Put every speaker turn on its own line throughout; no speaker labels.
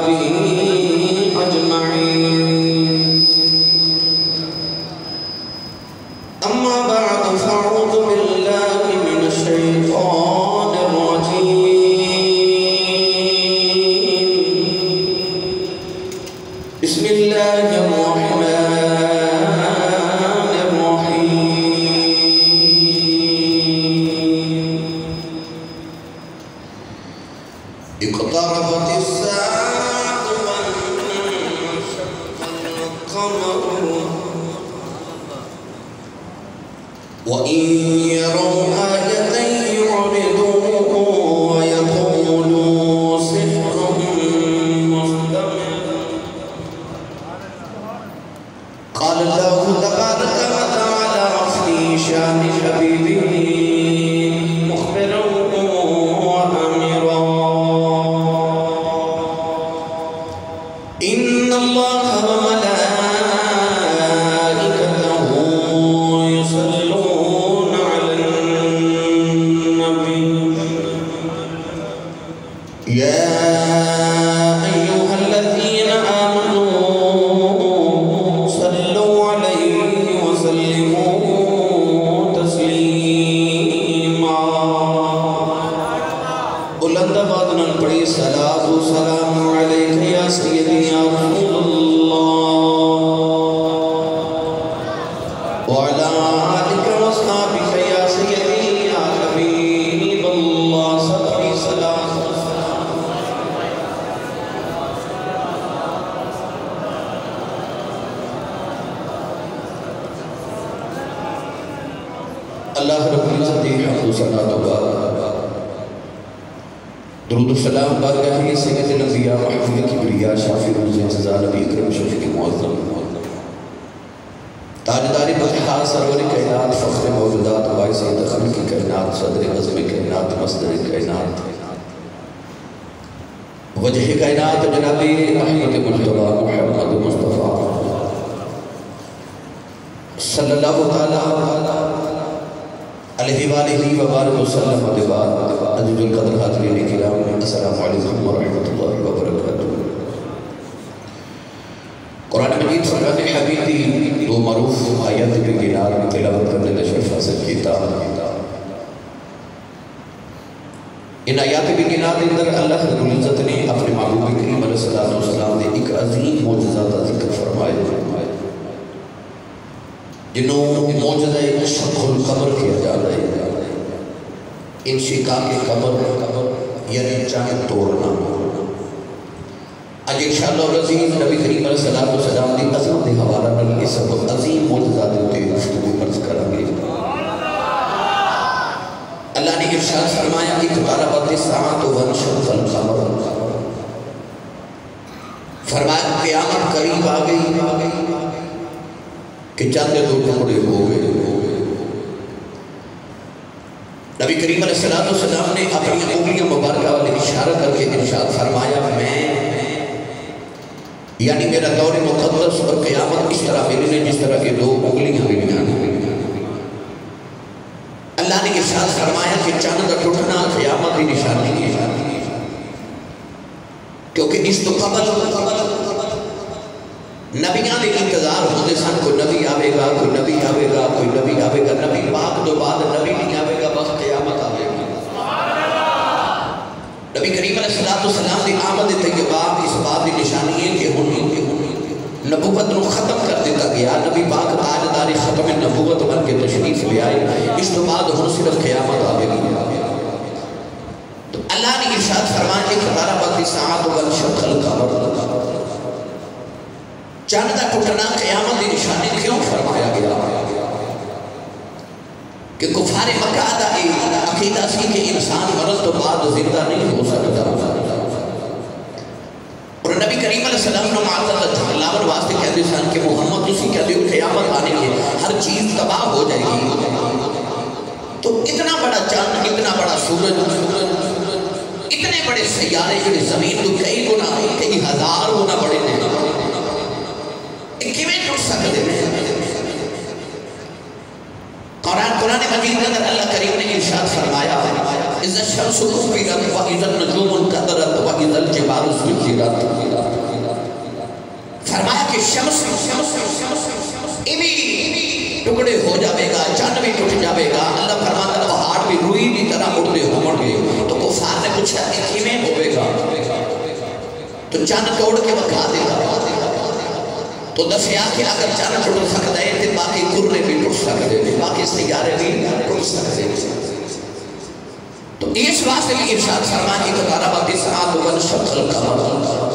وأصحابه أجمعين. أما بعد فأعوذ بالله من الشيطان الرجيم. بسم الله الرحمن الرحيم. اقتربت الساعة وانشق القمر وإن يروا آية يعرضوا ويقولوا سحر مستمر. قال الله تبارك وتعالى في شان حبيبه مخبرا وأمرا: إن الله وملائكته يصلون على النبي يا أيها الذين آمنوا صلوا عليه وسلموا تسليما. بلند آواز نال پڑھی صلاۃ و سلام علیک یا سیدی یا رسول اللہ وعلی آلک و اصحابک یا سیدی یا حبیب اللہ. صلی سلام اللہ رب العزت حمد و ثنا و درود و سلام بارگاہ سید الانبیاء محمد کبریاء شافی روز انتظار نبی اکرم شفیق معظم تاجدار بطحا سرور کائنات فخر موجودات باعث خلق کائنات صدر عظم کائنات مصدر کائنات وجہ کائنات جناب احمد مجتبی محمد مصطفیٰ صلی اللہ تعالی علیہ وآلہ وبارک وسلم ودبار عزیز القدر حاضرین کرام السلام علیکم ورحمۃ اللہ وبرکاتہ. قرآن مجید فرقان حمید دی دو معروف آیات کی گنار میں تلاوت کرنے تشریف حاصل کیتا. ان آیات کی گنار اندر اللہ رب العزت نے اپنے محبوب کریم علیہ السلام نے ایک عظیم معجزہ کا ذکر فرمایا جنہوں معجزہ شق القمر کیا جا رہا ہے. انشقاق قمر یعنی چاند توڑنا. آج انشاءاللہ العزیز نبی کریم علیہ السلام نے عظمت حوالہ نال اس عظیم معجزہ دیتے گفتگو عرض کریں گے. اللہ نے ارشاد فرمایا کہ اقتربت الساعۃ وانشق القمر. فرمایا قیامت قریب آ گئی کہ چاندے دو ٹکڑے ہو گئے. نبی کریم علیہ السلام نے اپنی انگلیاں مبارکہ والے اشارہ کر کے ارشاد فرمایا میں یعنی میرا دور مقدس اور قیامت اس طرح ملنے جس طرح کے دو انگلیاں ملیاں. اللہ نے ارشاد فرمایا کہ چاند کا ٹوٹنا قیامت کی نشانی ہے کیونکہ اس تو قبل نبیان دے انتظار ہوتے سن. کوئی نبی آوے گا کوئی نبی آوے گا کوئی نبی آوے گا. نبی پاک دو بعد نبی نہیں آوے گا بس قیامت آوے گا. نبی کریم علیہ السلام دی آمد طیبہ اس بات دی نشانی ہے کہ نبوت نو ختم کر دیتا گیا. نبی پاک تاجدار ختم نبوت بن کے تشریف لے آئے. اس تو بعد ہن صرف قیامت آوے گی. تو اللہ نے ارشاد فرمایا کہ اقتربت الساعۃ وانشق القمر. چاند کا ٹوٹنا قیامت کی نشانی کیوں فرمایا گیا؟ کہ کفار مکہ دا عقیدہ سی کہ انسان مرض تو بعد زندہ نہیں ہو سکتا. اور نبی کریم علیہ السلام نے معذرت جھگلاون واسطے کہتے سن کہ محمد تسی کہتے ہو قیامت آنے کے ہر چیز تباہ ہو جائے گی. تو اتنا بڑا چاند اتنا بڑا سورج اتنے بڑے سیارے جو زمین تو کئی گنا کئی ہزار گنا بڑے نے کیویں ٹوٹ سکتے ہیں؟ قرآن مجید کے اندر اللہ کریم نے ارشاد فرمایا اذا الشمس كورت واذا النجوم انكدرت واذا الجبال سيرت. چند بھی ٹوٹ جاوے گا اللہ فرماتا پہاڑ بھی روئی کی طرح اڑتے ہوں گے تو کفار نے پوچھا کہ کیویں ہوے گا تو چند توڑ کے بکھا دے گا تو دسیا کہ اگر چند ٹوٹ سکتا ہے تو باقی گرے بھی ٹوٹ سکتے ہیں باقی سیارے بھی ٹوٹ سکتے ہیں تو اس واسطے بھی ارشاد فرمایا کہ تقرب الساعۃ وانشق القمر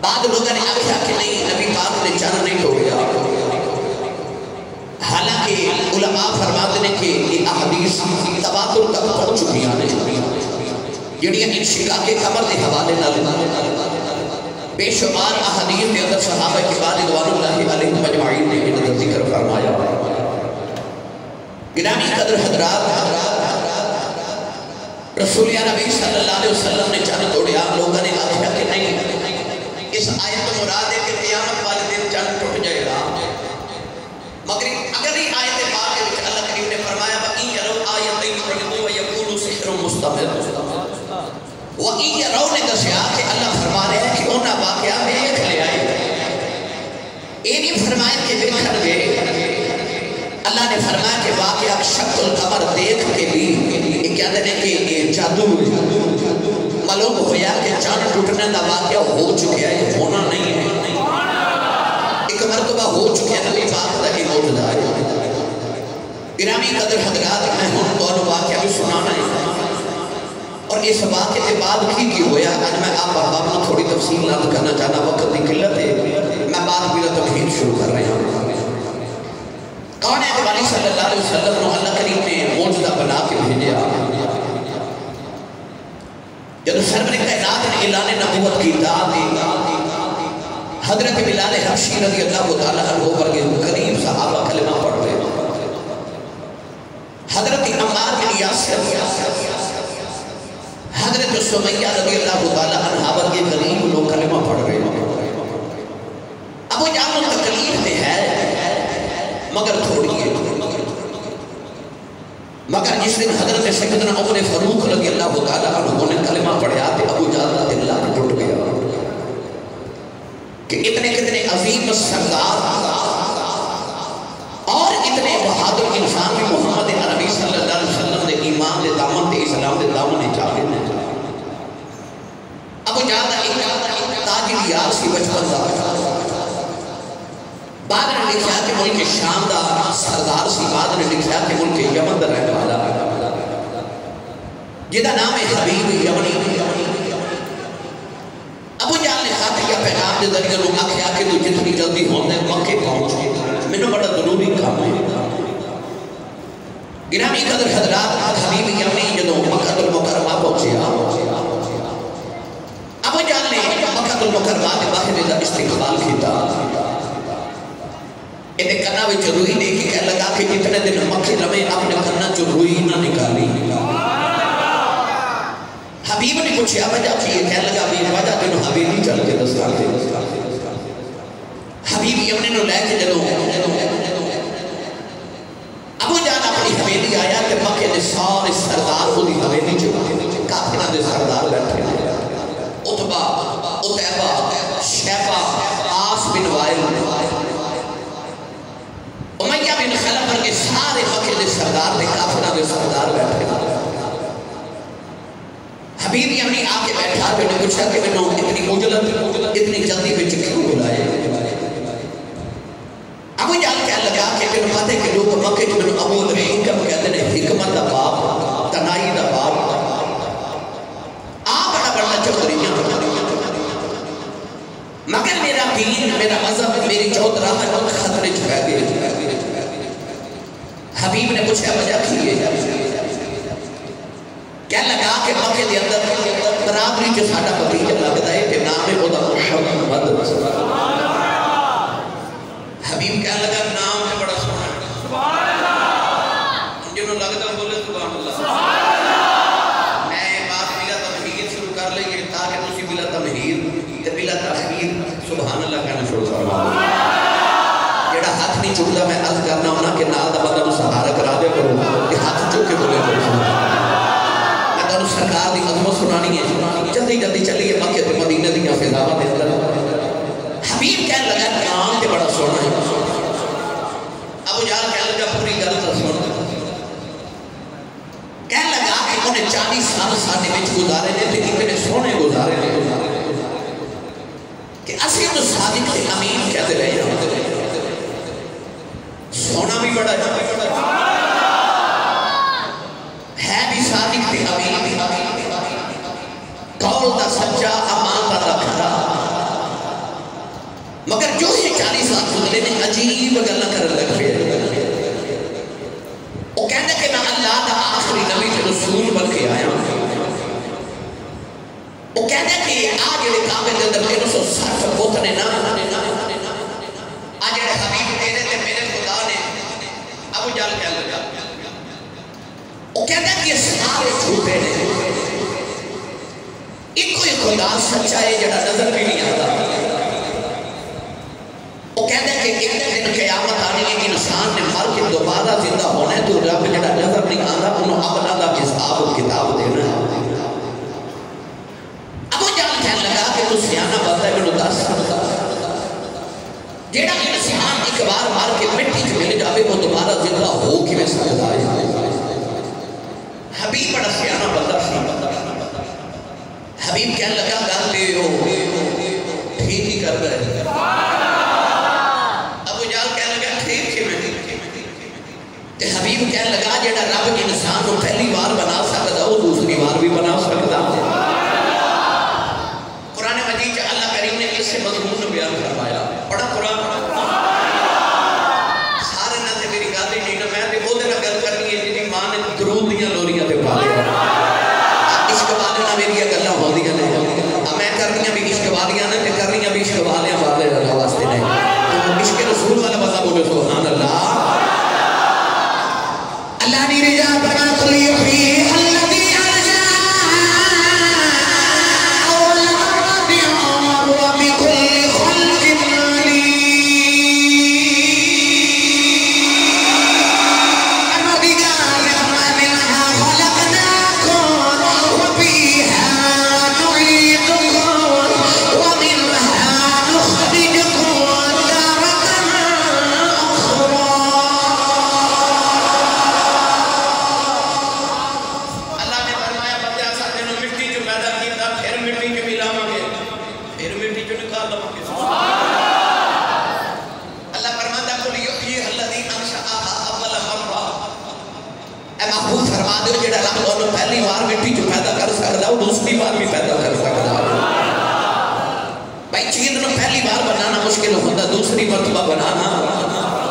بعد لوگوں نے آخیا کہ نہیں نبی پاک نے چند نہیں توڑیا حالانکہ علماء فرماتے ہیں کہ یہ احادیث تواتر تک پہنچ چکی ہیں جڑیاں انشقاق قمر کے حوالے نال بے شمار احادیث کے اندر صحابہ کرام رضوان اللہ علیہم اجمعین نے ان کا ذکر فرمایا گرامی قدر حضرات رسول نبی صلی اللہ علیہ وسلم نے چند توڑیا لوگوں نے آخیا کہ نہیں اس آیت میں مراد ہے کہ قیامت والے دن چند ٹوٹ جائے گا مگر اگر یہ آیت پاک ہے اللہ کریم نے فرمایا وَإِن يَرَوْا آیَتَ يُعْرِضُوا وَيَقُولُوا سِحْرٌ مُسْتَمِرٌ وَإِن يَرَوْا نے دسیا کہ اللہ فرما رہے ہیں کہ انہاں واقعہ میں ایک لے آئے یہ نہیں فرمایا کہ دیکھن گے اللہ نے فرمایا کہ واقعہ شق القمر دیکھ کے بھی یہ کہتے ہیں کہ یہ جادو معلوم ہویا کہ چاند ٹوٹنے کا واقعہ ہو چکا ہے ہونا نہیں ہے ایک مرتبہ ہو چکا ہے نبی پاک کا یہ معجزہ ہے گرامی قدر حضرات میں ہوں تو واقعہ بھی سنانا ہے اور اس واقعے کے بعد کی ہویا آج میں آپ احباب کو تھوڑی تفصیل نہ کرنا چاہتا وقت کی قلت ہے میں بات بلا تمہید شروع کر رہا ہوں کون ہے نبی صلی اللہ علیہ وسلم نے اللہ کریم نے معجزہ بنا کے بھیجا جب سرور کائنات نے اعلان نبوت کی دعوت حضرت بلال حبشی رضی اللہ تعالیٰ عنہ پر کے قریب صحابہ کلمہ پڑھ رہے حضرت عمار بن یاسر حضرت سمیہ رضی اللہ تعالیٰ عنہ پر کے قریب لوگ کلمہ پڑھ رہے ابو جہل تکلیف میں ہے مگر تھوڑی ہے مگر جس دن حضرت سیدنا عمر فاروق رضی اللہ تعالیٰ عنہ نے کلمہ پڑھا تو ابو جہل کا دل ٹوٹ گیا کہ اتنے کتنے عظیم سردار اور اتنے بہادر انسان بھی محمد عربی صلی اللہ علیہ وسلم نے ایمان دے دامن دے اسلام دے دامن نے چاہے ابو جہل ایک تاجر یار سی بچپن دا بعد نے لکھا کہ ملک شام دا سردار سی بعد نے لکھا کہ ملک یمن دا رہنے والا جدا نام ہے حبیب یمنی ابو جہل نے خط یا پیغام دے ذریعے لوگ آخیا کہ تو جتنی جلدی ہونے مکے پہنچ میں نے بڑا ضروری کام ہے گرامی قدر حضرات حبیب یمنی جدوں مکہ المکرمہ پہنچیا ابو جہل نے مکہ المکرمہ کے باہر دا استقبال کیتا انہیں کنا بھی روئی دے کے کہہ لگا کہ اتنے دن مکے رمے اپنے کنا جو روئی نہ نکالی حبیب نے پوچھا وجہ کی کہہ لگا بھی وجہ کہ حبیبی چل کے دستا دے حبیب یمنی نے لے کے جلو ابو جان اپنی حویلی آیا کہ مکے دے سارے سردار کو دی حویلی چکا کافرہ دے سردار بیٹھے عتبہ عتیبہ شیبہ آس بن وائل امیہ بن خلف پر کے سارے مکے دے سردار دے کافرہ دے سردار بیٹھے حبیب یمنی آکے بیٹھا میں نے پوچھا کہ میں نے اتنی مجلت اتنی جلدی بچ کیوں بلائے ابو جہل کہہ لگا کہ میں نے پاتے کہ لوگ مکے جو میں نے ابو الحکم کہتے ہیں حکمت دا باپ تنائی دا باپ بڑا بڑا چودریاں مگر میرا دین میرا مذہب میری چود راہ خطرے چھوڑا گئے حبیب نے پوچھا وجہ کی ہے کیا لگا کہ مکے دے اندر برابری جو ساڑھا بطیجہ لگتا ہے کہ نام ہے خدا محمد حبیب کیا لگا نام ہے بڑا سبحان اللہ جنہوں لگتا بولے سبحان اللہ میں بات بلا تمہید شروع کر لیں گے تاکہ تسی بلا تمہید بلا تاخیر سبحان اللہ کہنا شروع فرما جیڑا ہاتھ نہیں چکتا میں عرض کرنا ہونا کہ نال دا بندہ سہارا کرا دے کرو کہ ہاتھ چک کے بولے کرو سرکار دی عظمت سنانی ہے جلدی جلدی چلیے مکہ تے مدینہ دی فضاوت دے اندر حبیب کہنے لگا نام تے بڑا سونا ہے ابو جہل کہنے لگا مگر جو ہی 40 سال گزرے نے عجیب گلاں کرن لگ پے وہ کہندا کہ میں اللہ دا آخری نبی تے رسول بن کے آیا وہ کہندا کہ آ جڑے کعبے دے اندر 360 بت نے نا آ جڑے حبیب تیرے تے میرے خدا نے ابو جہل کہن لگا وہ کہندا کہ یہ سارے جھوٹے نے ایک کوئی خدا سچا ہے جڑا نظر بھی نہیں آتا وہ کہتے ہیں کہ ایک دن قیامت آنے کی انسان نے مر کے دوبارہ زندہ ہونا ہے تو رب جڑا نظر نہیں آتا انہوں اپنا دا حساب و کتاب دینا ہے ابو جہل کہنے لگا کہ تو سیانہ بات ہے میں دس جڑا انسان ایک بار مر کے مٹی سے مل جاوے وہ دوبارہ زندہ ہو کے میں سکتا ہے حبیب بڑا سیانہ بندہ سی حبیب کہنے لگا گل دے ہو ٹھیک ہی کر رہے حبیب کہنے لگا جڑا رب انسان کو پہلی بار بنا سکتا وہ دوسری بار بھی بنا سکتا قرآن مجید اللہ کریم نے اس سے مضمون بیان فرمایا پڑھا قرآن سارے نہ تے میری گل نہیں نا میں تے وہ دے گل کرنی ہے جی ماں نے درود دیاں لوریاں تے پالے عشق والے نہ میری گلاں ہوندیاں نے میں کرنیاں بھی عشق والیاں نے تے کرنیاں بھی عشق والیاں والے واسطے نہیں تو عشق رسول والا بندہ بولے سبحان اللہ اللہ نے رجا بنا کلی فی الذی ارجع والارض وبكل خلق علیم منها خلقناكم وفيها نعيدكم ومنها نخرجكم تارة أخرى پہلی بار مٹی جو پیدا کر سکتا وہ دوسری بار بھی پیدا کر سکتا بھائی چیز نو پہلی بار بنانا مشکل ہوتا دوسری مرتبہ بنانا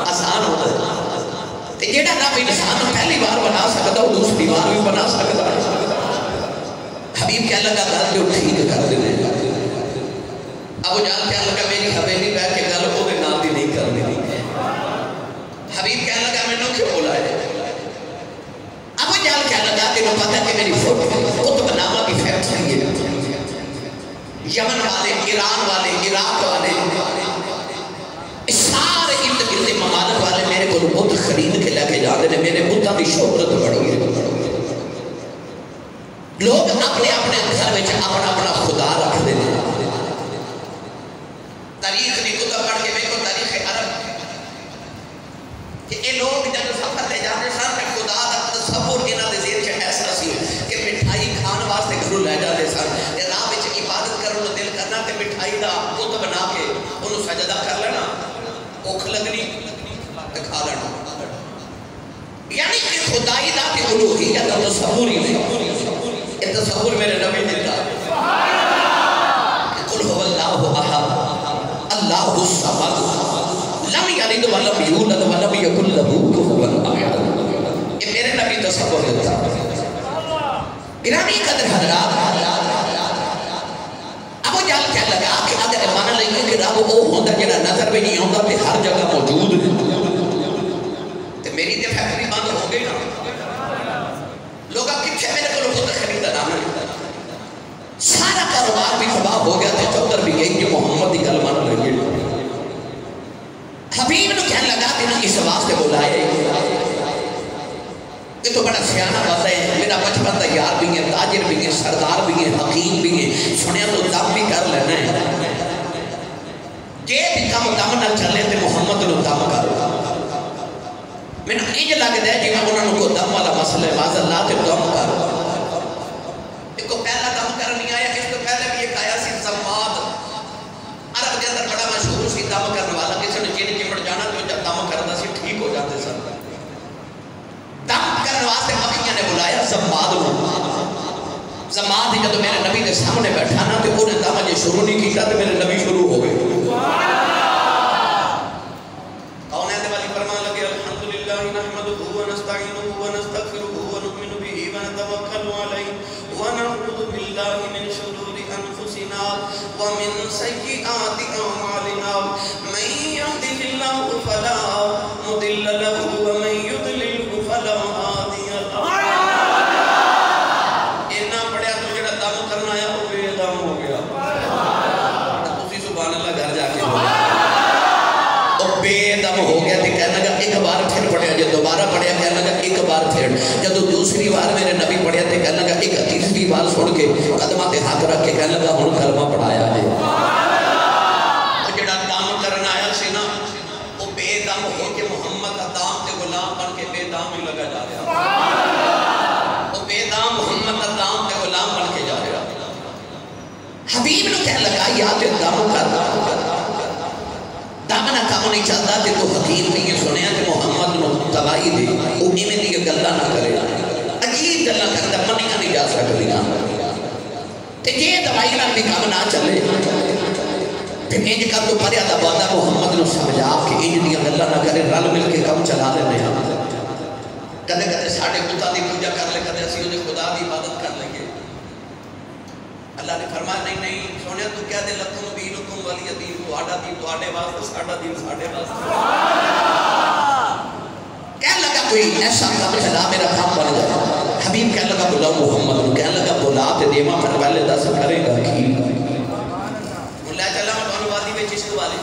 آسان ہوتا ہے جیڑا رب انسان پہلی بار بنا سکتا وہ دوسری بار بھی بنا سکتا حبیب کہنے لگا گل جو ٹھیک کر دینے ابو جہل کہنے لگا میری حویلی بیٹھ کے گل وہ نام بھی نہیں کر دینی حبیب کہنے لگا میں نے کیوں بولا ہے ابو جہل کہنے لگا تینوں پتہ کہ میری قطب نامہ کی فیکٹری ہے یمن والے ایران والے عراق والے سارے ارد گرد ممالک والے میرے کو بت خرید کے لے کے جاتے ہیں میرے بتاں کی شہرت بڑی ہے لوگ اپنے اپنے گھر میں اپنا اپنا خدا رکھتے ہیں تاریخ کی کتب پڑھ کے میں کو تاریخ عرب کہ یہ لوگ جب سفر لے جاتے سن کہ خدا کا تصور انہاں دے ذہن وچ ایسا سی کہ مٹھائی کھان واسطے گھروں لے جاتے سن تے راہ وچ عبادت کرن نوں دل کرنا تے مٹھائی دا بت بنا کے اونوں سجدہ کر لینا بھوک لگنی تے کھا لینا یعنی کہ خدائی دا تے الوہیت دا تصور ہی نہیں یہ تصور میرے نبی دیتا قل هو اللہ احد اللہ الصمد لم یلد ولم یولد ولم یکن لہ کفوا احد یہ میرے نبی تصور دیتا گرامی قدر حضرات ابو جہل کہنے لگا کہ اگر مان لیں کہ رب وہ ہوندا جڑا نظر بھی نہیں آتا تے ہر جگہ موجود ہے تے میری تے فیکٹری بند ہو گئی نا لوگ کتنے میرے کو خود خریدا نہ سارا کاروبار بھی تباہ ہو گیا تے چودر بھی گئی کہ محمد کی گل مان لیں حبیب نے کہنے لگا کہ اس واسطے بلائے یہ تو بڑا سیانہ بات ہے میرا بچپن دا یار بھی ہے تاجر بھی ہے سردار بھی ہے حکیم بھی ہے سنیا تو دم بھی کر لینا ہے جے بھی کم دم نہ چلے تے محمد نو دم کر میں نے یہ لگتا ہے جی میں انہوں کو دم والا مسئلہ ہے باز اللہ تے دم کر ایک کو پہلا دم کرنی آیا اس کو پہلے بھی ایک آیا سی زماد عرب کے اندر بڑا مشہور سی دم کرنے والا کسی نے جن چمڑ جانا تو جب دم کرنا سی ٹھیک ہو جاتے سن دم کرنے واسطے مکھیاں نے بلایا زماد کو زماد ہی جب میرے نبی کے سامنے بیٹھا نا تو انہیں دم جے شروع نہیں کیتا تو میرے نبی شروع ہو گئے ومن سيئات أعمالنا من يهده الله فلا مضل له ومن يضلل فلا هادي له اتنا پڑھیا تو جڑا دم کرنا ہے وہ بے دم ہو گیا تسی سبحان اللہ گھر جا کے وہ بے دم ہو گیا تے کہنے لگا ایک بار پھر پڑھیا جے دوبارہ پڑھیا کہنے لگا ایک بار پھر جب دوسری بار میرے نبی پڑھیا تے کہنے لگا ایک تیسری بار سن کے قدمہ تے ہاتھ رکھ کے کہنے لگا ہن کلمہ پڑھایا جے جڑا دم کرنا آیا سی نا وہ بے دم ہو کے محمد کا دام تے غلام بن کے بے دام ہی لگا جا رہا وہ بے دام محمد کا دام تے غلام بن کے جا رہا حبیب نے کہنے لگا یا تے دم کر دامنا کام نہیں چلتا تے تو حکیم نے یہ سنیا کہ محمد نے تباہی دے وہ ایمیں دی گلہ نہ کرے عجیب گلہ کرتا منیاں نہیں جا سکتی تے یہ دوائی نہ بھی کام نہ چلے پھر انج کر تو پریا دا بندہ محمد نے سمجھا کہ انج دی گلہ نہ کرے رل مل کے کام چلا لینے ہیں کدے کدے ساڑھے خدا دی پوجا کر لے کدے اسی انہیں خدا دی عبادت کر لیں گے اللہ نے فرمایا نہیں نہیں سونے تو کیا دے لکم دینکم ولی دین تو آڈا دین تو آڈے واسطے ساڑھا دین ساڑھے واسطے کہنے لگا کوئی ایسا کام چلا میرا کام بن جائے حبیب کہنے لگا بلا محمد کہنے لگا بلا تے دیما پھر پہلے دس کرے گا کی اللہ چلا میں دونوں وادی میں چشک والے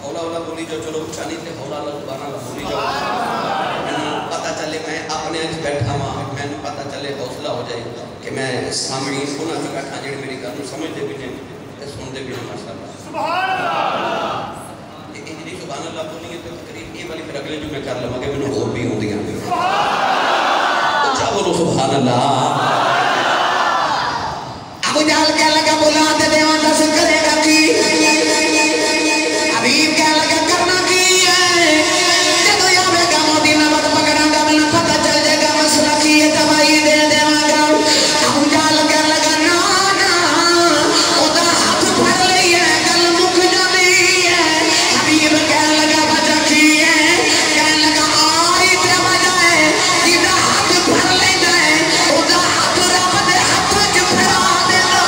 اولا اولا بولی جو چلو اچھا نہیں تھے اولا اولا زبانہ بولی جو پتہ چلے میں اپنے اج بیٹھا ماں میں نے پتہ چلے حوصلہ ہو جائے کہ میں سامعین ہونا سے بیٹھا جڑے میری گل سمجھتے بھی نہیں تے سنتے بھی نہیں ماشاءاللہ سبحان اللہ یہ انجلی سبحان اللہ بولی ہے تو تقریب یہ والی پھر اگلے جمعے کر لواں گے میں اور بھی ہوندیاں اچھا بولو سبحان اللہ ابو جہل کہنے لگا بلا دے دیواں دس کرے گا کی حبیب کہنے لگا کرنا کی ہے جدو یاوے گا موتی نمک پکڑا گا میں پتہ چل جائے گا مسئلہ کی ہے دوائی دے دیواں گا ابو جہل کہنے لگا نا نا او دا ہاتھ پھڑ لئی ہے گل مک جاندی ہے حبیب کہنے لگا وجہ کی ہے کہنے لگا آئی تے وجہ ہے جدا ہاتھ پھڑ لیندا ہے او دا ہاتھ رب دے ہاتھ وچ پھڑا دیندا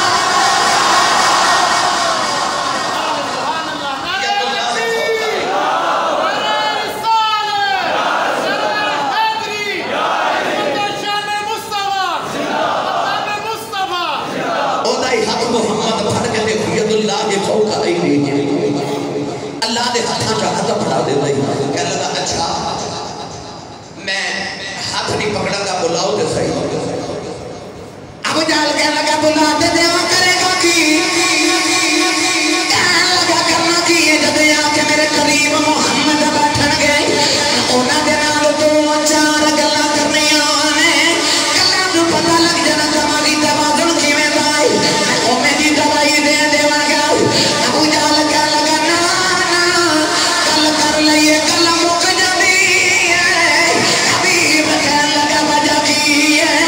محمد پڑھ کے دیکھو ید اللہ کے فوق آئی لیجئے اللہ دے ہاتھاں کا ہاتھ پڑھا دے رہی کہنے لگا اچھا میں ہاتھ نہیں پکڑا گا بلاؤ دے صحیح ابو جہل کہنے لگا بلا دے دیوا کرے گا کی کہنے لگا کرنا کی ہے جب آ کے میرے قریب محمد بیٹھن گئے انہاں دے نال دو چار گلاں کرنیاں نے گلاں تو پتہ لگ جانا دماغی توازن کیویں دا ہے او میری دوائی دے دیواں گا ابو جہل کہنے لگا نا نا گل کر لئیے گل مک جاندی ہے حبیب کہنے لگا وجہ کی ہے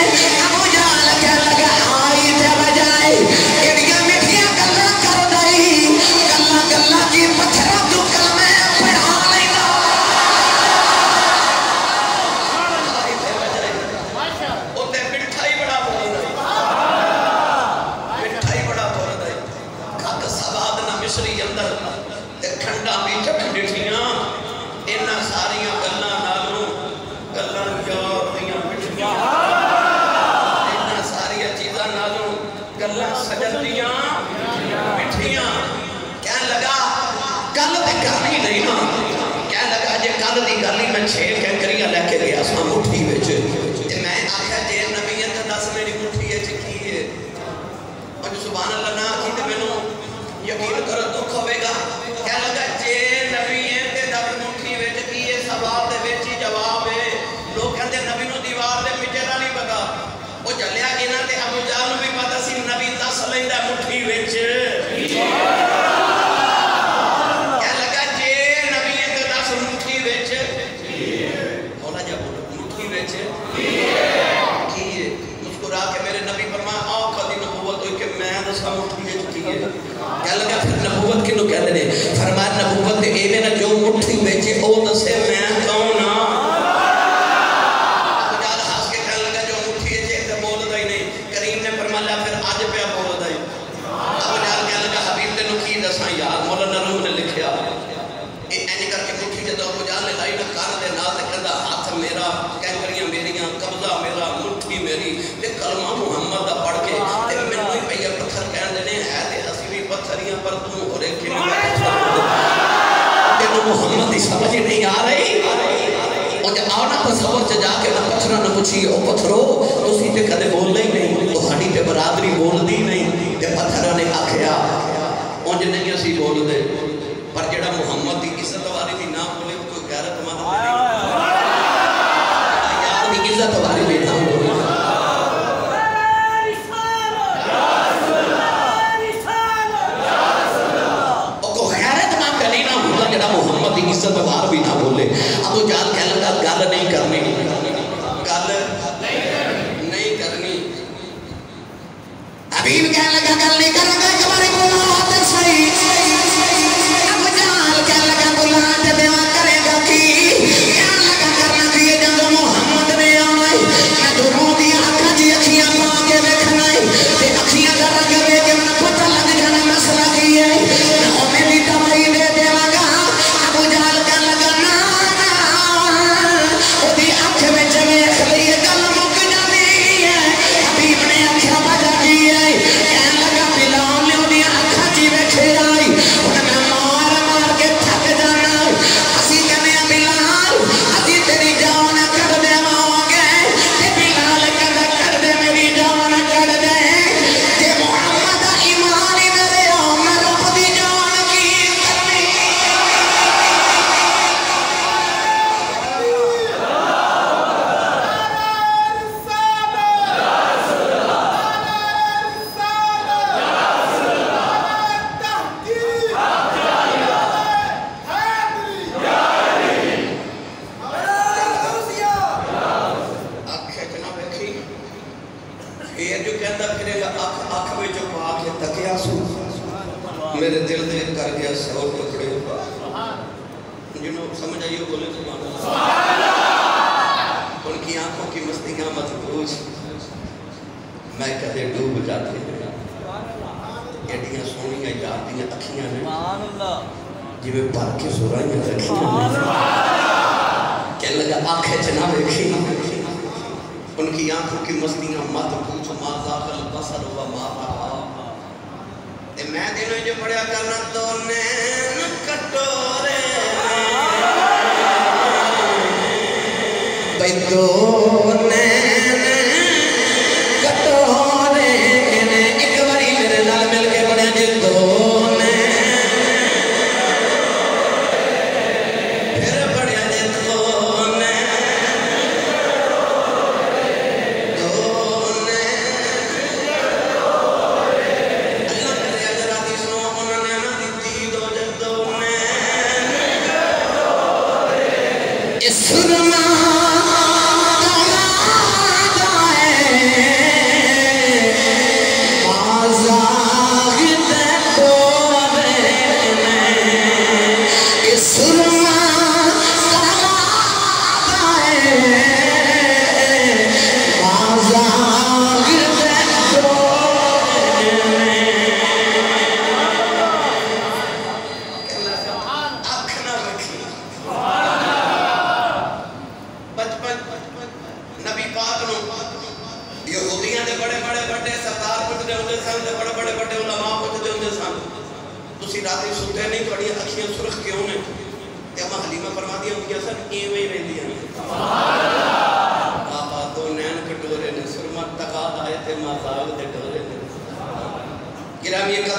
ابو جہل کہنے لگا آئی تے وجہ ہے ایڈیاں میٹھیاں گلاں کر دئی گلاں گلاں کی پتھراں تو کلمے پڑھا لیندا اوتے مٹھائی بڑا بولدا مٹھائی بڑا بولدا کھاد سواد نہ مصری اندر تے کھنڈا بھی چکھ ڈٹھیاں انہاں ساریاں گلاں نالوں گلاں یار دیاں مٹھیاں انہاں ساریاں چیزاں نالوں گلاں سجدیاں مٹھیاں کہنے لگا گل تے کرنی نہیں نا کہنے لگا جے گل دی گلی میں 6 کینکریاں لے کے گیا ساں مٹھی وچ تے میں آکھیا جے نبی تے دس میری مٹھی وچ کی ہے اور سبحان اللہ نہ کی تے مینوں یقین کرو دکھ ہوے گا کہنے لگا جے نبی تے دس مٹھی وچ کی ہے سوال دے وچ ہی جواب ہے لوگ کہندے نبی نوں دیوار دے پیچھے دا نہیں پتا او چلیا انہاں تے ابو جہل نوں بھی پتہ سی نبی دس لیندا مٹھی وچ کہنے لگا جے نبی تے دس مٹھی وچ اولا جب مٹھی وچ کی مسکرا کے میرے نبی فرمایا آؤ کدی نبوت ہوئی کہ میں دسا مٹھی وچ کی ہے کہنے لگا پھر نبوت کنوں کہندے نے فرمایا نبوت تے ایویں نہ جو مٹھی وچ او دسے میں کون ہاں ابو جہل ہنس کے کہنے لگا جو مٹھی وچ تے بولدا ہی نہیں کریم نے فرمایا پھر اج پیا بولدا ہی او پتھرو تسی تے کدے بولنے ہی نہیں تہاڈی تے برادری بولدی نہیں تے پتھراں نے آکھیا اونج نہیں اسی بول دے پر جڑا محمد دی عزت والی دی نہ بولے کوئی غیرت مند نہیں یار دی عزت والی دی نہ بولے جڑا محمد کی عزت وار بھی نہ بولے ابو جہل کہنے لگا گل نہیں کرنی گل نہیں کرنی حبیب کہنے لگا گل نہیں کرے گا ہماری بلات صحیح ابو جہل کہنے لگا بلات دیوا کرے گا کی کہنے لگا کرنا کی جب محمد نے آنا میں دونوں دی آنکھاں دی اکھیاں پا کے دیکھنا تے اکھیاں دا رنگ ویکھ کے میں پتہ لگ جانا مسئلہ کی ہے میں ہمیں بھی دوائی دے دیواں گا میرے دل دے کر گیا سو ٹکڑے جنہوں سمجھ آئیے بولے سبحان اللہ ان کی آنکھوں کی مستیاں مت پوچھ میں کدے ڈوب جاتے ہیں ایڈیاں سونیاں یادیاں اکھیاں ہیں جی میں پر کے سورائیاں رکھیاں کہنے لگا آنکھیں چنا دیکھی ان کی آنکھوں کی مستیاں مت پوچھ ما ذاقل بصر و ما رہا میں دنوں جو پڑھیا کرنا تو نین کٹورے بھئی دو نین کٹورے ایک باری میرے نال مل کے پڑھیا جی دو نین پھر پڑھیا جی دو نین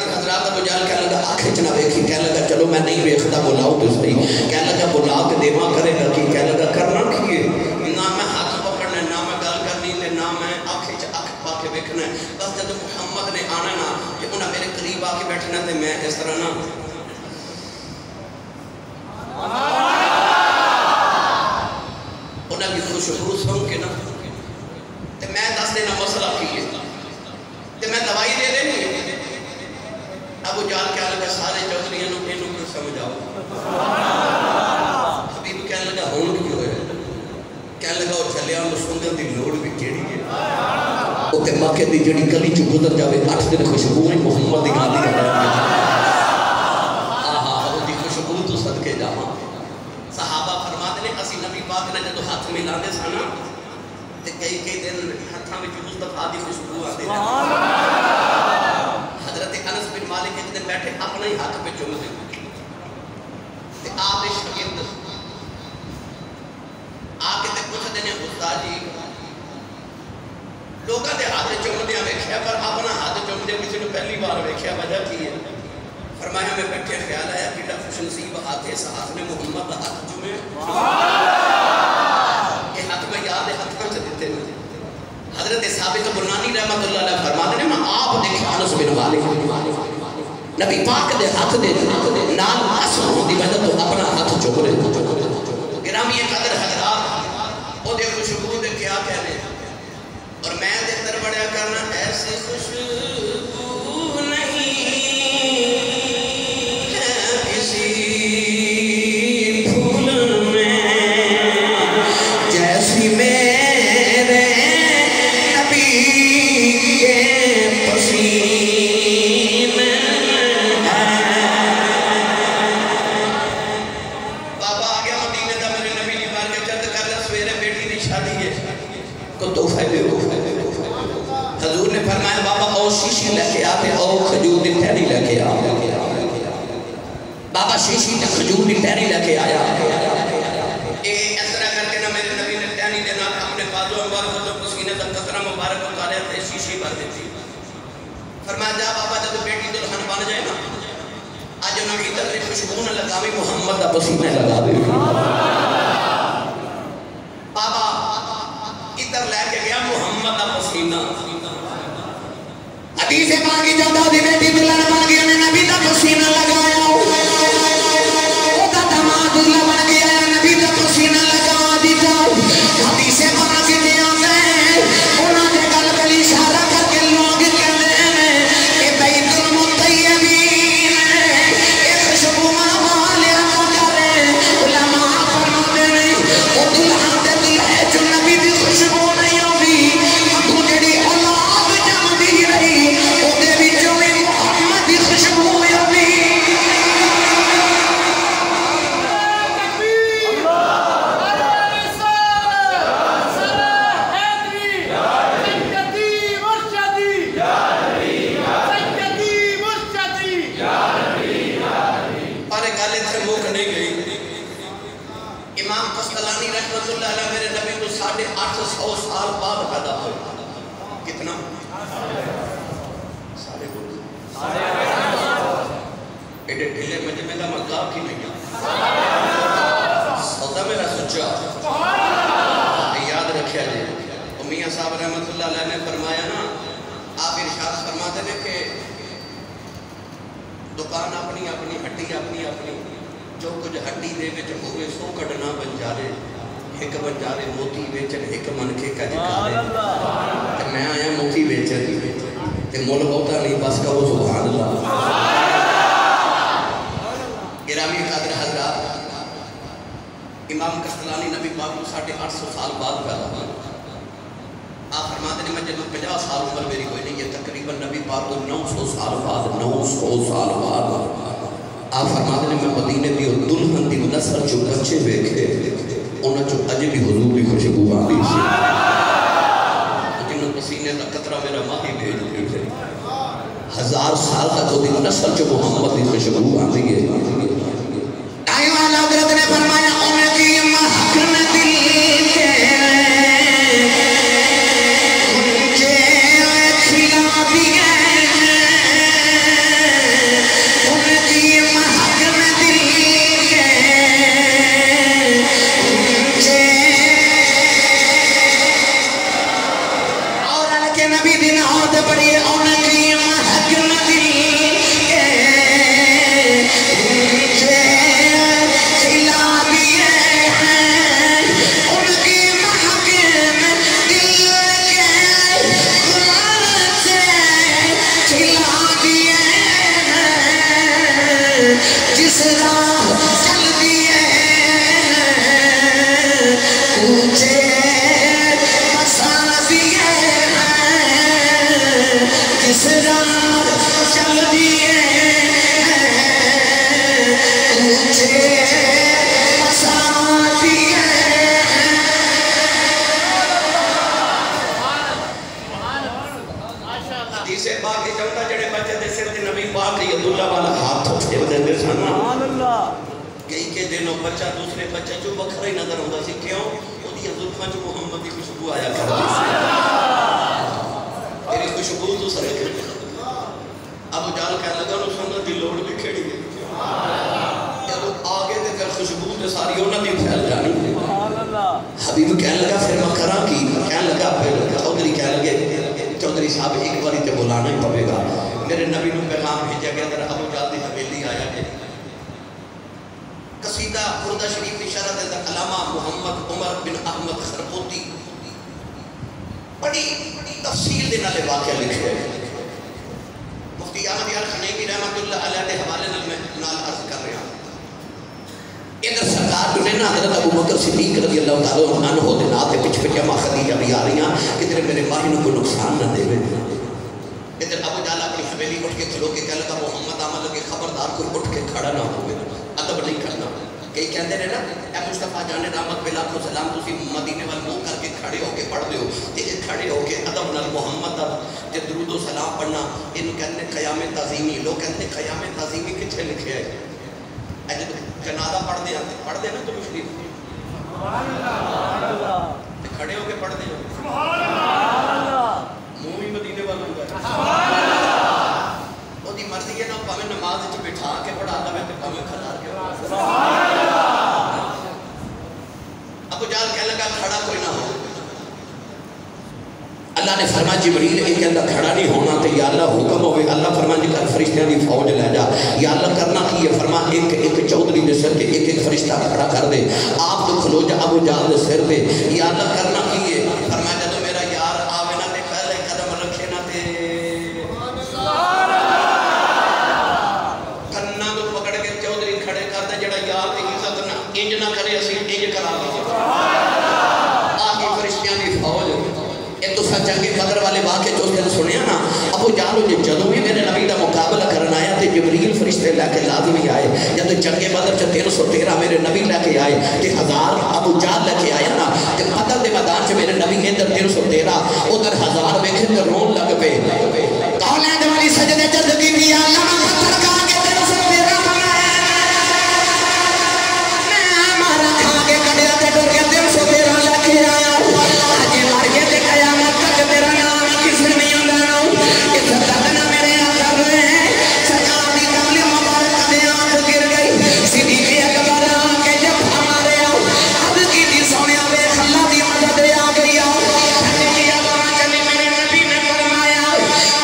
حضرات ابو جہل کہنے لگا آنکھیں چنا ویکھی کہنے لگا چلو میں نہیں ویکھدا بلاؤ تو صحیح کہنے لگا بلا کے دیواں کرے گا کی کہنے لگا کرنا کیے نہ میں ہاتھ پکڑنا نہ میں گل کرنی تے نہ میں آنکھیں چ اکھ پا کے ویکھنا بس جب محمد نے آنا نا کہ انہاں میرے قریب آ کے بیٹھنا تے میں اس طرح نا انہاں کی خوشبو سن کے نا تے میں دس دینا مسئلہ کی ہے تے میں دوائی دے دینی ابو جہل کہنے لگا سارے چودھریاں نو اینو کیوں سمجھاؤ حبیب کہنے لگا ہون کیوں ہے کہنے لگا وہ چلیا انہوں سنگل دی لوڑ بھی کیڑی ہے وہ تے مکے دی جڑی گلی چ گزر جاوے 8 دن خوشبو ہے محمد دی گاندی کا وہ دی خوشبو تو صدقے جاواں صحابہ فرماتے ہیں اسی نبی پاک نے جدوں ہاتھ ملاندے سن تے کئی دن ہتھاں وچ مصطفیٰ دی خوشبو آندی حضرت انس بن مالک ایک دن بیٹھے اپنا ہی ہاتھ پہ چوم دے تے آپ نے شاگرد آ کے تے پوچھ دینے استاد جی ویکھیا پر اپنا ہاتھ چوم دے کسی نے پہلی بار ویکھیا وجہ کی ہے فرمایا میں بیٹھے خیال آیا کہ خوش نصیب ہاتھ اس ہاتھ نے محمد ہاتھ چومے یہ ہاتھ میں یاد ہے ہاتھ سے دیتے ہیں حضرت ثابت بنانی رحمت اللہ علیہ فرماتے ہیں میں آپ دیکھے انس بن مالک نبی پاک دے ہاتھ دے نال اثر ہوندی وجہ تو اپنا ہاتھ چوم رہے گرامی قدر حضرات وہ دے خوشبو دے کیا کہنے اور میں دے در بڑھیا کرنا ایسی خوشبو نہیں ہے کسی پھول میں جیسی میرے نبی کے پسینے بابا آگیا مدینے دا میرے نبی نے بار کے چند کر لیا سویرے بیٹی دی شادی ہے کو تحفہ دے حضور نے فرمایا بابا او شیشی لے کے آتے او خجور دی ٹہری لے کے آیا بابا شیشی نے خجور دی ٹہری لے کے آیا اس طرح کر کے نہ میرے نبی نے ٹہری دینا اپنے بازو مبارک تو پسینے تک قطرہ مبارک اتارے تھے شیشی بھر دیتی فرمایا جا بابا جب بیٹی دلہن بن جائے نا آج انہوں کی تقریب خوشبو نہ لگاوی محمد دا پسینے لگا دے بابا ادھر لے کے گیا محمد دا پسینہ حدیث مانگی جب دی بیٹی دلہن بن گیا نے نبی دا پسینہ لگایا او دا دماد دلہن بن گیا نبی دا پسینہ لگا دیتا حدیث مانگی دیا میں انہوں نے گل گلی اشارہ کر کے لوگ کہنے ہیں کہ بیت المطیبین ایک خوشبو والے کرے علماء فرماتے ہیں او دلہن دے دل ہے جو نبی دی خوشبو نہیں ہوگی تو جڑی اولاد جم دی رہی او دے وچوں بھی محمد دی خوشبو ہوگی امام قسطلانی رحمت اللہ علیہ میرے نبی کو 850 سال بعد پیدا ہوئے کتنا؟ 850 ایڈے ڈھیلے مجمع کا مقاب کی نہیں سودا میرا سچا یاد رکھیا جی میاں صاحب رحمت اللہ علیہ نے فرمایا نا آپ ارشاد فرماتے ہیں کہ دکان اپنی اپنی ہڈی اپنی اپنی جو کچھ ہڈی دے وچ ہوئے سو کڈنا بنجارے ایک بنجارے موتی ویچن ایک من کے کج کرے تے میں آیا موتی ویچن تے مول بہتا نہیں بس کہو سبحان اللہ گرامی قدر حضرات امام قسطلانی نبی پاک کو 850 سال بعد پیدا ہوا آپ فرماتے ہیں میں جب 50 سال عمر میری کوئی نہیں ہے تقریباً نبی پاک کو 900 سال بعد 900 سال بعد آپ فرماتے ہیں میں مدینے دی اور دلہن دی نسل جو بچے بیکھے انہاں جو اج بھی حضور دی خوشبو آندی سی جنہوں پسینے دا قطرہ میرا ماہی بھیج دیتے 1000 سال تک وہ دی نسل جو محمد دی خوشبو آندی ہے آئیو اللہ حضرت نے فرمایا انہیں کی محکم دل کے بچہ دوسرے بچہ جو بکھرا ہی نظر ہوتا سی کیوں وہ دیا ظلمہ جو محمد کی خوشبو آیا کرتی سی خوشبو تو سرے کے ابو جہل کہنے لگا انہوں سنت دی لوڑ بھی کھڑی ہے جب آگے دے پھر خوشبو تے ساری انہوں نے پھیل جانی حبیب کہنے لگا پھر میں کرا کی کہنے لگا پھر چودھری کہنے لگے چودھری صاحب ایک باری تے بلانا ہی پڑے گا میرے نبی نو پیغام بھیجا گیا در ابو جہل دی حویلی آیا کہ قصیدہ بردہ شریف کی شرح دے علامہ محمد عمر بن احمد خربوتی بڑی تفصیل دے نالے واقعہ لکھے مفتی احمد یار خنیمی رحمت اللہ علیہ دے حوالے نال عرض کر رہے ہیں ادھر سرکار جو نے نا حضرت ابو بکر صدیق رضی اللہ تعالیٰ عنہ دے ناتے پچھ پچھ ماں خدیجہ بھی آ رہی ہیں ادھر میرے ماہنوں کو نقصان نہ دے ادھر ابو جہل اپنی حویلی اٹھ کے کھلو کے کہہ لگا محمد آمد لگے خبردار کوئی اٹھ کے کھڑا نہ ہوئے ادب نہیں کرنا کئی کہتے ہیں نا اے مصطفیٰ جان رحمت بلا کو سلام تسی مدینے وال منہ کر کے کھڑے ہو کے پڑھ دیو یہ کھڑے ہو کے ادب نال محمد جے درود و سلام پڑھنا انہوں کہتے ہیں قیام تعظیمی لوگ کہتے ہیں قیام تعظیمی کچھے لکھے ہے اے جب جنازہ پڑھ دے نا تو شریف کھڑے ہو کے پڑھ دے منہ ہی مدینے وال ہوگا وہ دی مرضی ہے نا پاویں نماز وچ بٹھا کے پڑھا دے تے پاویں کھڑا کے ابو جہل کہنے لگا کھڑا کوئی نہ ہو اللہ نے فرمایا جبریل ایک اندر کھڑا نہیں ہونا تے یا اللہ حکم ہوئے اللہ فرمایا جی کر فرشتیاں دی فوج لے جا یا اللہ کرنا کی ہے فرمایا ایک چودھری دے سر تے ایک فرشتہ کھڑا کر دے آپ تو کھلو جا ابو جہل دے سر تے یا اللہ کرنا کی ہے فرمایا جدو میرا یار آوے نہ تے پہلے قدم رکھے نہ تے کنا تو پکڑ کے چودھری کھڑے کر دے جڑا یار دی عزت نہ انج نہ کرے اسی انج کرا دے آگے فرشتیاں دی فوج یہ تو سچ کے قدر والے واقعے جو اس نے سنیا نا ابو جہل نے جدوں بھی میرے نبی دا مقابلہ کرنا آیا تے جبریل فرشتے لے کے لازمی آئے جب جنگ بدر چ 313 میرے نبی لے کے آئے تے 1000 ابو جہل لے کے آیا نا تے بدر دے میدان چ میرے نبی ادھر 313 ادھر 1000 ویکھے تے رون لگ پے کولیں دے والی سجدے چ کی بھی اللہ پتھر کا کے 313 بنایا میں مارا کھا کے کڈیا تے ڈر کے 313 لے کے آیا اج مر کے تے قیامت تک میرا نام کسے نہیں ہونا اس دردنا میرے آقا ہوئے سرکار دی کملی مبارک دے آنکھ گر گئی صدیق اکبر آ کے جب ہمارے آؤ عرض کی دی سونیا بے خلا دی مدد آ گئی آؤ کی آواز چلی میرے نبی نے فرمایا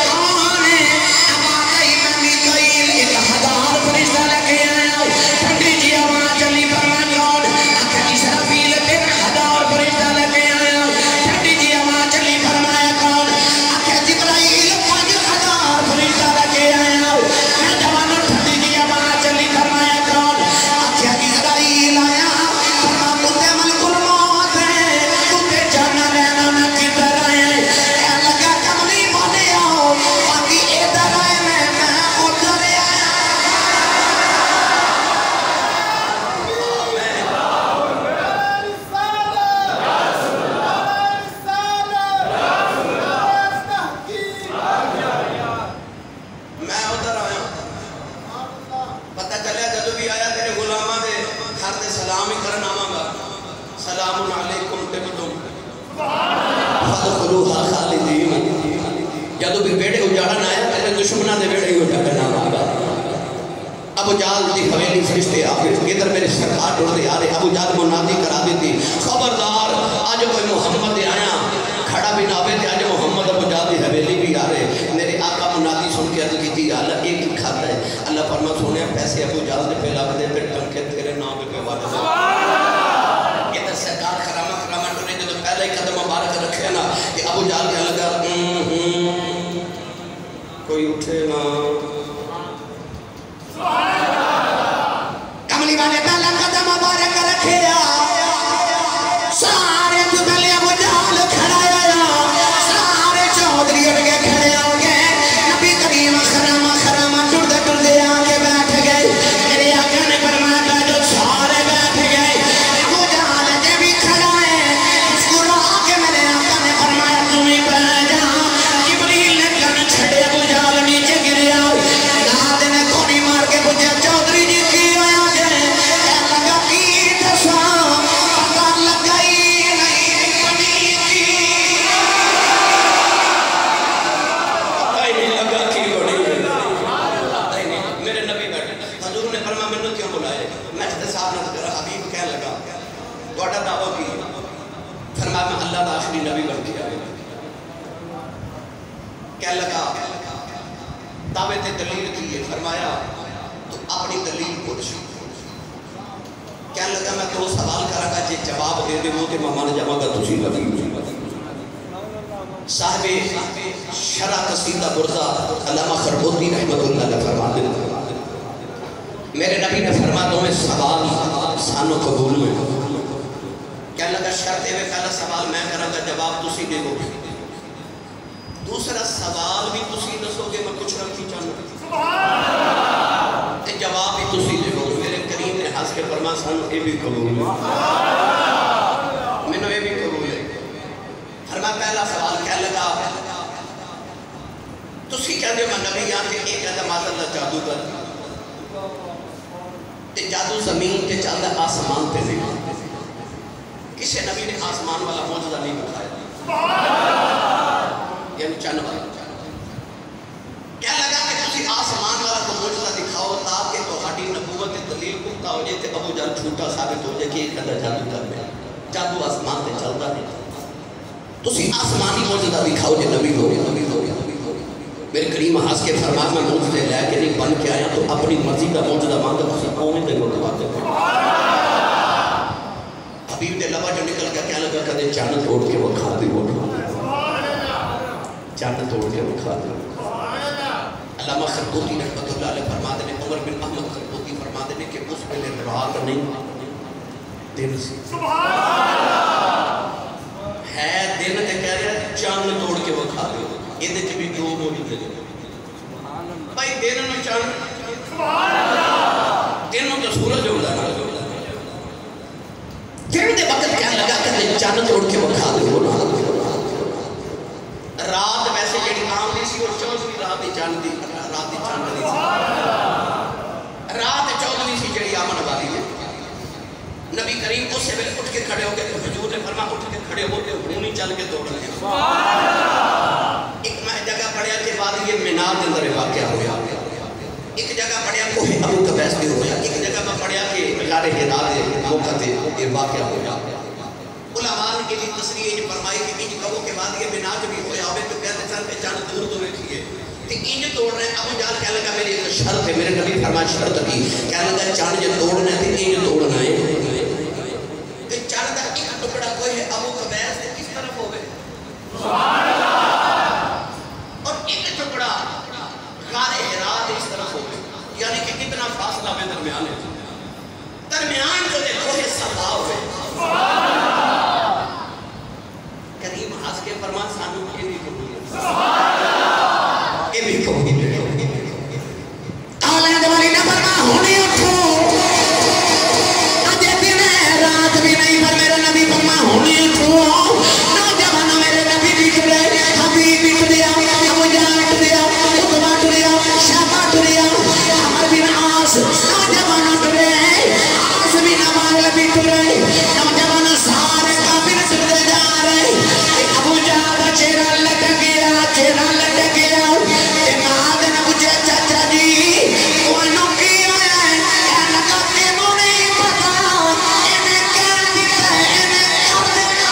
کون ہے اب آگئی میں میکائیل 1000 فرشتہ لے کے آیا ٹھنڈی جی آواز چلی فرمایا کون آخر اسرافیل 1000 فرشتہ لے کے آیا ٹھنڈی جی آواز چلی فرمایا کون آخر جبرائیل 5000 فرشتہ لے کے آیا میں جوانوں ٹھنڈی جی آواز چلی فرمایا کون آخر اسرائیل آیا فرما کتے ملک الموت ہے کتے جانا لینا نہ کدھر آئے اے لگا کملی بولے آؤ باقی ادھر آئے میں ادھر آیا میں ادھر آیا پتہ چلیا جدو بھی آیا تیرے غلامہ دے گھر دے سلام ہی کرنا آواں گا سلام علیکم تبتم فادخلوها خالدین جدو بھی بیڑے اجاڑا نہ آیا تیرے دشمنہ دے بیڑے اجاڑا نہ آواں گا ابو جہل دی حویلی فرشتے آ گئے ادھر میرے سرکار ڈر دے آ رہے ابو جہل منادی کرا دیتی خبردار آج کوئی محمد آیا کھڑا بھی نہ ہوئے تھے آج محمد ابو جہل دی حویلی بھی آ رہے میرے آقا منادی سن کے عرض کی تھی اللہ ایک ہی کھاتا ہے اللہ فرما سونے پیسے ابو جہل دے پہ لگ دے پھر ٹنکے تیرے نام پہ وعدہ دے ادھر سرکار کرامہ ڈرے جو پہلے ہی قدم مبارک رکھے نا کہ ابو جہل کہنے لگا کوئی اٹھے نا کملی والے پہلا قدم مبارک رکھے سارے تو پہلے ابو جہل کھڑا آیا سارے چودھری اٹھ کے کھڑے ہو گئے نبی کریم خرامہ ٹردے آ کے بیٹھ گئے میرے آقا نے فرمایا جو سارے بیٹھ گئے ابو جہل جے بھی کھڑا ہے مسکرا کے میرے آقا نے فرمایا تم ہی بیٹھ جا جبریل نے کن چھڑے ابو جہل نیچے گریا داد نے کھوڑی مار کے پوچھا چودھری جی کی ہویا جائے لگا کی دسا میں تے دلیل کی ہے، فرمایا تو اپنی دلیل پوچھ. کیا لگا میں تو سوال کرا گا جی جواب دے دے وہ تے میں مان جاواں گا تسی لگی. صاحب شرح قصیدہ بردا علامہ خربوتی رحمۃ اللہ علیہ فرماتے ہیں میرے نبی نے فرمایا تو میں سوال سانو قبول ہوئے. کیا لگا شرط ہے پہلا سوال میں کراں گا جواب تسی دے گے، دوسرا سوال بھی تسی دسو گے میں کچھ رکھی چاہنا تے جواب بھی تسی دے گے. میرے کریم نے ہنس کے فرمایا سانو اے بھی قبول ہے، مینوں اے بھی قبول ہے. فرمایا پہلا سوال کیا لگا تسی کہندے ہو میں نبی ہاں تے اے کہندا معاذاللہ جادو کر تے جادو زمین تے چلدا آسمان تے نہیں. کسی نبی نے آسمان والا معجزہ نہیں دکھایا یعنی چند والا. کیا لگا کہ تسی آسمان والا کو معجزہ دکھاؤ تاکہ تہاڈی نبوت دلیل پختہ ہو جائے تے ابو جہل جھوٹا ثابت ہو جائے کہ یہ کہندا جادو کر رہا ہے. جادو آسمان تے چلدا نہیں. تسی آسمانی معجزہ دکھاؤ جے نبی ہو گیا. میرے کریم ہنس کے فرمایا میں معجزے لے کے نہیں بن کے آیا تو اپنی مرضی کا معجزہ مانگا تسی قومیں تے متواتے ہو. حبیب دے لبا جو نکل گیا کیا لگا کدے چاند توڑ کے وہ کھا دے چاند توڑ کے وہ کھا دے. علامہ خربوتی رحمۃ اللہ علیہ فرماتے ہیں عمر بن احمد خربوتی فرماتے ہیں کہ اس پہلے رات نہیں دن سی ہے دن تے کہہ رہا چاند توڑ کے وہ کھا دے. یہ بھی دو موجود ہے بھائی دن نو چاند دن نو تو سورج ہوتا ہے دن دے وقت کیا لگا کہ چاند توڑ کے وہ کھا دے. رات ویسے جڑی عام نہیں سی وہ 14ویں رات دی چاند دی رات دی چاند نہیں سی رات 14ویں سی جڑی آمن والی ہے. نبی کریم اس سے ویلے اٹھ کے کھڑے ہو گئے تو حضور نے فرمایا اٹھ کے کھڑے ہو کے ہونی چل کے دوڑ لے. ایک میں جگہ پڑھیا کہ بعد یہ مینا کے اندر واقعہ ہوا. ایک جگہ پڑھیا کوہ ابو قبیس میں ہوا. ایک جگہ میں پڑھیا کہ غار حرا دے موقع تے یہ واقعہ ہوا. علماء نے کی تصریح یہ فرمائی کہ انج کہو کہ بعد یہ مینا بھی ہویا ہوے تو کہتے سن کہ چاند دور دور رکھیے تے انج توڑ رہے. ابو جہل کہنے لگا میری ایک شرط ہے. میرے نبی فرمایا شرط کی کہنے لگا چاند جب توڑنا ہے تے انج توڑنا ہے تے چاند دا ایک ٹکڑا کوئی ہے ابو قبیس تے کس طرف ہوے سبحان اللہ اور ایک ٹکڑا غار حرا دے اس طرف ہوے. یعنی کہ کتنا فاصلہ میں درمیان ہے. درمیان جو دیکھو ہے صفا ہوئے کریم ہنس کے فرمان سانو یہ بھی قبول ہے یہ بھی قبول ہے. آلہ دوالی نہ فرما ہونے اٹھو آج دن ہے رات بھی نہیں پر میرا نبی فرما ہونے اٹھو. نوجوانوں میرے نبی بٹ رہے حبیب بٹ دیا ابو جہل بٹ دیا عتبہ بٹ دیا شیبہ بٹ دیا عمر بن عاص نوجوانوں بٹ رہے عاص بن عمار بٹ رہے نوجوانوں سارے کافر بٹتے جا رہے. ابو جہل کا چہرہ لٹک گیا امام نے مجھے چاچا جی انہوں کی ہویا ہے کہنے لگا تینوں نہیں پتا انہیں کہہ دیتا ہے انہیں کر دیتا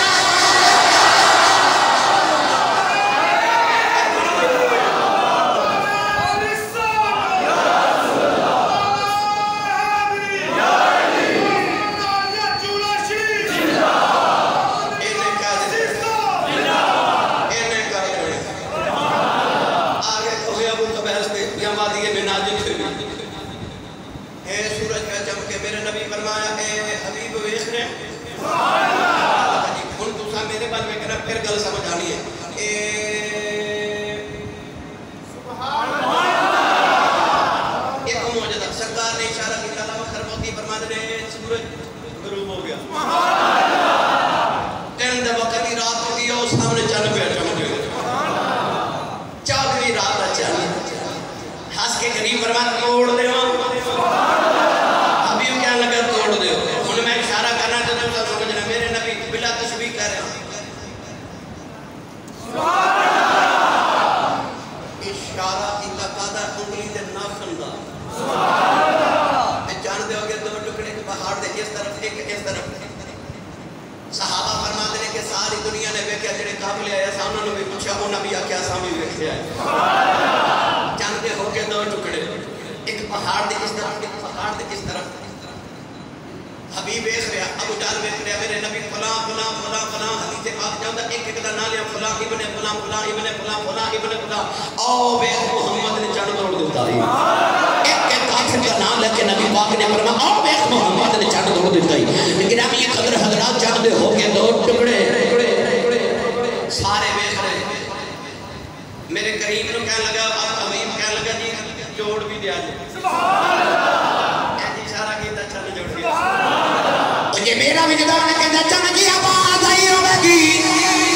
سورج کا چمکے میرے نبی فرمایا اے حبیب ویخ رہے ہن تساں میرے بل میں کہنا پھر گل سمجھ آنی ہے. سبحان اللہ ایک معجزہ سرکار نے اشارہ کیا علامہ خربوتی فرماتے ہیں سورج غروب ہو گیا دن دے وقت کی رات ہو گئی اور سامنے چاند پہ چمکے 14ویں رات کا چاند ہنس کے کریم فرمایا توڑ دے صحابہ فرماتے ہیں کہ ساری دنیا نے ویکھیا جڑے قابل آیا سامنے بھی پوچھا وہ نبی آکھیا سامنے ویکھیا ہے چاند ہو کے دو پہاڑ دے اس طرف حبیب ایک رہا ابو جہل ویکھ رہا میرے نبی فلاں فلاں فلاں فلاں حدیث پاک جاندا ایک ایک دا نام لیا فلاں ابن فلاں فلاں ابن فلاں فلاں ابن فلاں او بے محمد نے چڑھ دوڑ دیتا ہے ایک ایک کافر کا نام لے کے نبی پاک نے فرمایا او بے محمد نے چڑھ دوڑ دیتا ہے لیکن اب یہ قدر حضرات جانتے ہو کے دو ٹکڑے سارے ویکھ رہے میرے کریم نو کہنے لگا حبیب کہنے لگا جی جوڑ بھی دیا جی سبحان اللہ جی اشارہ کیتا چل جوڑ دیا یہ میرا وجدان ہے کہ چن کی آواز آئی ہوے گی